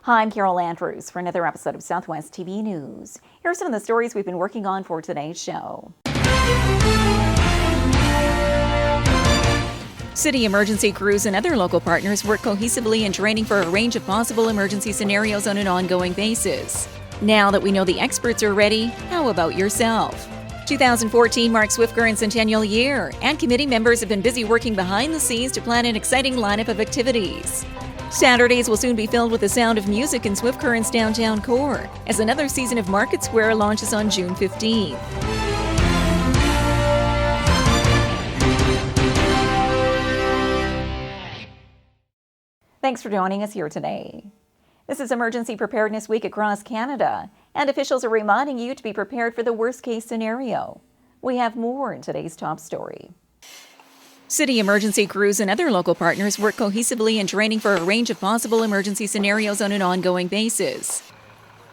Hi, I'm Carol Andrews for another episode of Southwest TV News. Here are some of the stories we've been working on for today's show. City emergency crews and other local partners work cohesively in training for a range of possible emergency scenarios on an ongoing basis. Now that we know the experts are ready, how about yourself? 2014 marks Swift Current Centennial year, and committee members have been busy working behind the scenes to plan an exciting lineup of activities. Saturdays will soon be filled with the sound of music in Swift Current's downtown core, as another season of Market Square launches on June 15th. Thanks for joining us here today. This is Emergency Preparedness Week across Canada, and officials are reminding you to be prepared for the worst-case scenario. We have more in today's top story. City emergency crews and other local partners work cohesively in training for a range of possible emergency scenarios on an ongoing basis.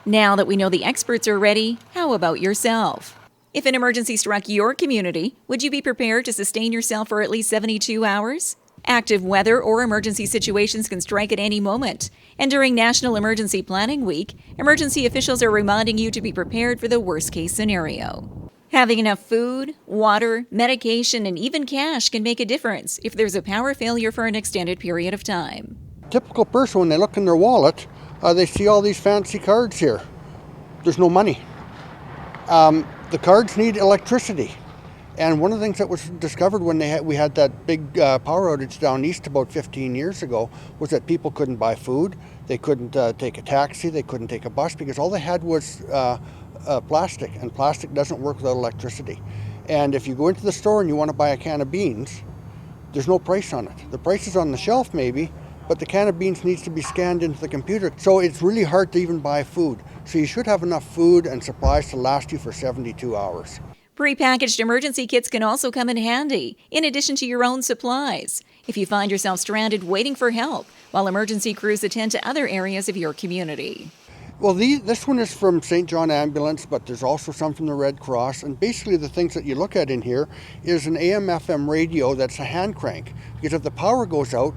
Now that we know the experts are ready, how about yourself? If an emergency struck your community, would you be prepared to sustain yourself for at least 72 hours? Active weather or emergency situations can strike at any moment, and during National Emergency Planning Week, emergency officials are reminding you to be prepared for the worst-case scenario. Having enough food, water, medication, and even cash can make a difference if there's a power failure for an extended period of time. Typical person, when they look in their wallet, they see all these fancy cards here. There's no money. The cards need electricity. And one of the things that was discovered when we had that big power outage down east about 15 years ago was that people couldn't buy food, they couldn't take a taxi, they couldn't take a bus, because all they had was plastic, and plastic doesn't work without electricity. And if you go into the store and you want to buy a can of beans, there's no price on it. The price is on the shelf maybe, but the can of beans needs to be scanned into the computer. So it's really hard to even buy food. So you should have enough food and supplies to last you for 72 hours. Pre-packaged emergency kits can also come in handy, in addition to your own supplies, if you find yourself stranded waiting for help while emergency crews attend to other areas of your community. Well, this one is from St. John Ambulance, but there's also some from the Red Cross. And basically the things that you look at in here is an AM/FM radio that's a hand crank. Because if the power goes out,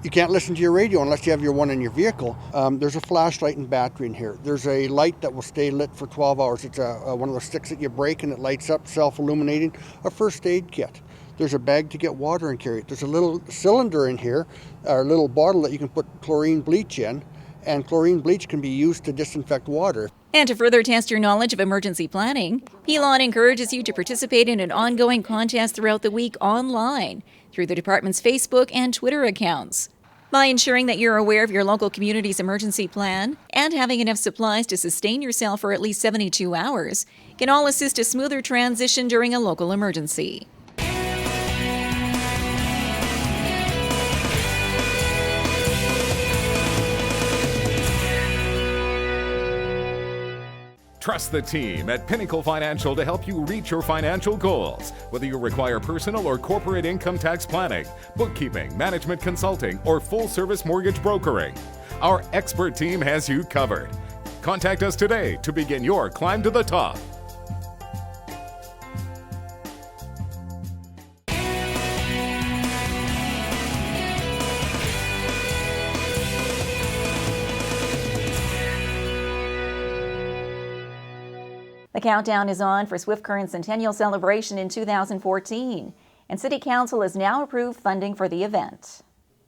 you can't listen to your radio unless you have your one in your vehicle. There's a flashlight and battery in here. There's a light that will stay lit for 12 hours. It's one of those sticks that you break and it lights up, self-illuminating. A first aid kit. There's a bag to get water and carry it. There's a little cylinder in here, or a little bottle that you can put chlorine bleach in. And chlorine bleach can be used to disinfect water. And to further test your knowledge of emergency planning, Pelon encourages you to participate in an ongoing contest throughout the week online through the department's Facebook and Twitter accounts. By ensuring that you're aware of your local community's emergency plan and having enough supplies to sustain yourself for at least 72 hours can all assist a smoother transition during a local emergency. Trust the team at Pinnacle Financial to help you reach your financial goals. Whether you require personal or corporate income tax planning, bookkeeping, management consulting, or full-service mortgage brokering, our expert team has you covered. Contact us today to begin your climb to the top. The countdown is on for Swift Current Centennial celebration in 2014, and City Council has now approved funding for the event.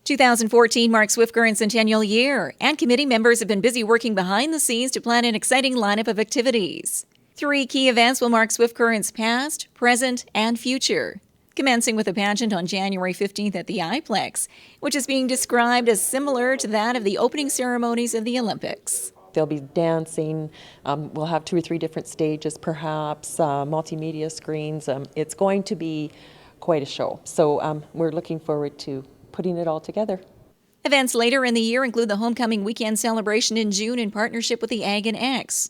2014 marks Swift Current Centennial year, and committee members have been busy working behind the scenes to plan an exciting lineup of activities. 3 key events will mark Swift Current's past, present, and future, commencing with a pageant on January 15th at the iPlex, which is being described as similar to that of the opening ceremonies of the Olympics. There'll be dancing, we'll have 2 or 3 different stages perhaps, multimedia screens. It's going to be quite a show. So we're looking forward to putting it all together. Events later in the year include the Homecoming Weekend celebration in June in partnership with the Ag and X.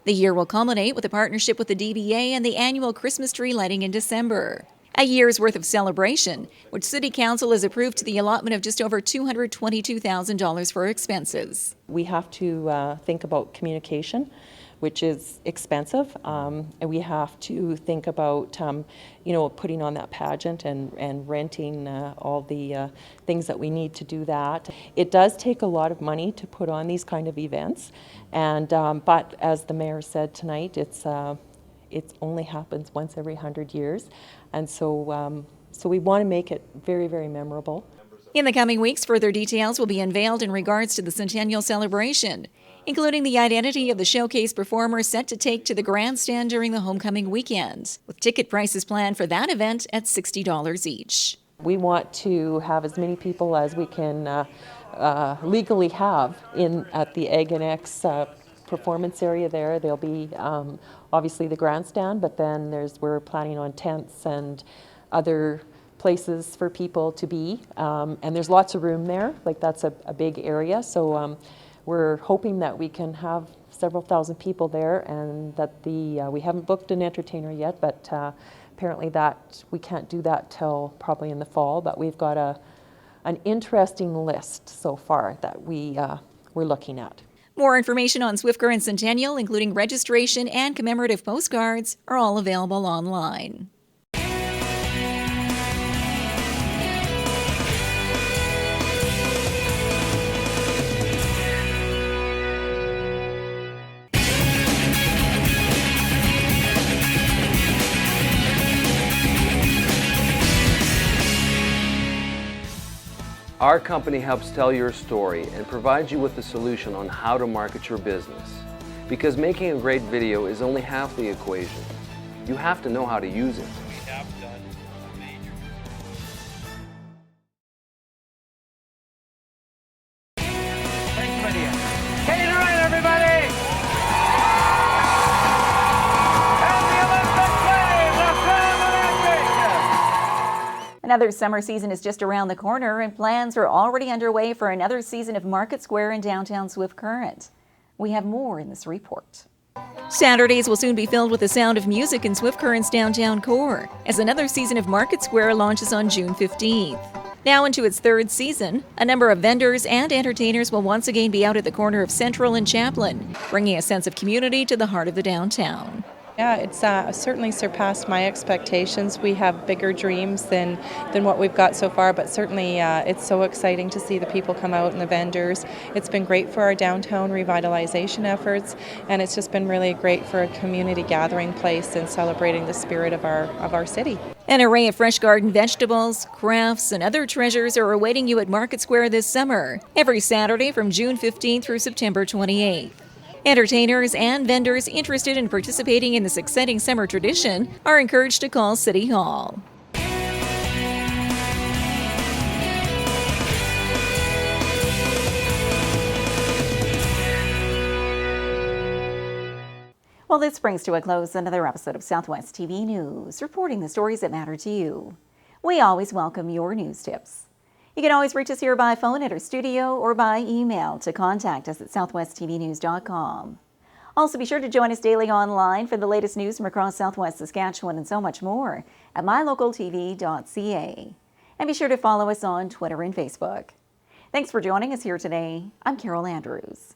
The year will culminate with a partnership with the DBA and the annual Christmas tree lighting in December. A year's worth of celebration, which City Council has approved to the allotment of just over $222,000 for expenses. We have to think about communication which is expensive. And we have to think about, putting on that pageant and renting all the things that we need to do that. It does take a lot of money to put on these kind of events, and but as the mayor said tonight, it only happens once every 100 years, and so we want to make it very, very memorable. In the coming weeks, further details will be unveiled in regards to the Centennial celebration, including the identity of the showcase performers set to take to the grandstand during the homecoming weekend, with ticket prices planned for that event at $60 each. We want to have as many people as we can legally have at the Egg and X performance area there. There'll be obviously the grandstand, but then we're planning on tents and other places for people to be, and there's lots of room there. Like, that's a big area, so we're hoping that we can have several thousand people there, and that we haven't booked an entertainer yet, but apparently that we can't do that till probably in the fall. But we've got an interesting list so far that we're looking at. More information on Swift Current Centennial, including registration and commemorative postcards, are all available online. Our company helps tell your story and provides you with the solution on how to market your business. Because making a great video is only half the equation. You have to know how to use it. We have done major. Thanks, Lydia. Hey, to right, everybody! And the Olympic Flames are celebrating! Another summer season is just around the corner, and plans are already underway for another season of Market Square in downtown Swift Current. We have more in this report. Saturdays will soon be filled with the sound of music in Swift Current's downtown core, as another season of Market Square launches on June 15th. Now into its third season, a number of vendors and entertainers will once again be out at the corner of Central and Chaplin, bringing a sense of community to the heart of the downtown. Yeah, it's certainly surpassed my expectations. We have bigger dreams than what we've got so far, but certainly it's so exciting to see the people come out and the vendors. It's been great for our downtown revitalization efforts, and it's just been really great for a community gathering place and celebrating the spirit of our city. An array of fresh garden vegetables, crafts, and other treasures are awaiting you at Market Square this summer, every Saturday from June 15th through September 28th. Entertainers and vendors interested in participating in this exciting summer tradition are encouraged to call City Hall. Well, this brings to a close another episode of Southwest TV News, reporting the stories that matter to you. We always welcome your news tips. You can always reach us here by phone at our studio or by email to contact us at southwesttvnews.com. Also, be sure to join us daily online for the latest news from across Southwest Saskatchewan and so much more at mylocaltv.ca. And be sure to follow us on Twitter and Facebook. Thanks for joining us here today. I'm Carol Andrews.